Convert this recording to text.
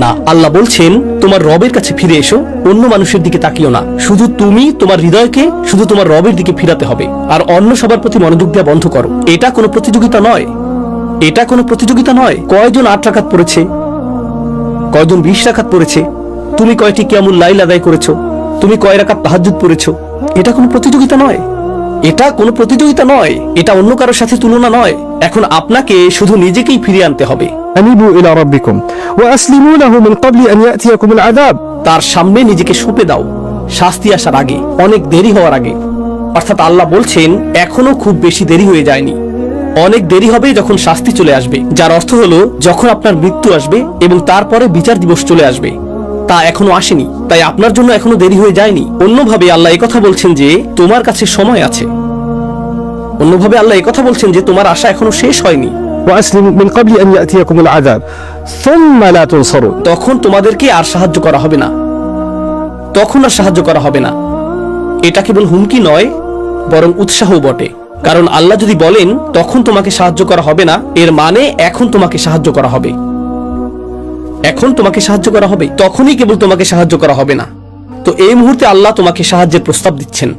না, আল্লাহ বলছেন তোমার রবের কাছে ফিরে এসো, অন্য মানুষের দিকে তাকিও না। শুধু তুমি তোমার হৃদয়কে শুধু তোমার রবের দিকে ফিরাতে হবে, আর অন্য সবার প্রতি মনোযোগ দেওয়া বন্ধ করো। এটা কোনো প্রতিযোগিতা নয়, এটা কোনো প্রতিযোগিতা নয়। কয়জন 8 রাকাত পড়েছে, কয়জন 20 রাকাত পড়েছে, তুমি কয়টি কিয়ামুল লাইল আদায় করেছো, তুমি কয় রাকাত তাহাজ্জুদ পড়েছো, এটা কোনো প্রতিযোগিতা নয়, এটা কোনো প্রতিযোগিতা নয়, এটা অন্য কারোর সাথে তুলনা নয়। এখন আপনাকে শুধু নিজেকেই ফিরিয়ে আনতে হবে। أنيبوا إلى ربكم وأسلموا له من قبل أن يأتيكم العذاب। তার সামনে নিজেকে সঁপে দাও, শাস্তি আসার আগে, অনেক দেরি হওয়ার আগে। অর্থাৎ আল্লাহ বলছেন এখনো খুব বেশি দেরি হয়ে যায়নি, অনেক দেরি হবে যখন শাস্তি চলে আসবে, যার অর্থ হলো যখন আপনার মৃত্যু আসবে এবং তারপরে বিচার দিবস চলে আসবে। তা এখনো আসেনি, তাই আপনার জন্য এখনো দেরি হয়ে যায়নি। অন্যভাবে আল্লাহ একথা বলছেন যে তোমার কাছে সময় আছে, অন্যভাবে আল্লাহ একথা বলছেন যে তোমার আশা এখনো শেষ হয়নি। وأسلموا من قبل أن يأتيكم العذاب ثم لا تنصرون। তখন তোমাদেরকে আর সাহায্য করা হবে না, তখন আর সাহায্য করা হবে না। এটা কেবল হুমকি নয়, বরং উৎসাহ বটে। কারণ আল্লাহ যদি বলেন তখন তোমাকে সাহায্য করা হবে না, এর মানে এখন তোমাকে সাহায্য করা হবে, এখন তোমাকে সাহায্য করা হবে, তখনই কেবল তোমাকে সাহায্য করা হবে না। তো এই মুহূর্তে আল্লাহ তোমাকে সাহায্যের প্রস্তাব দিচ্ছেন।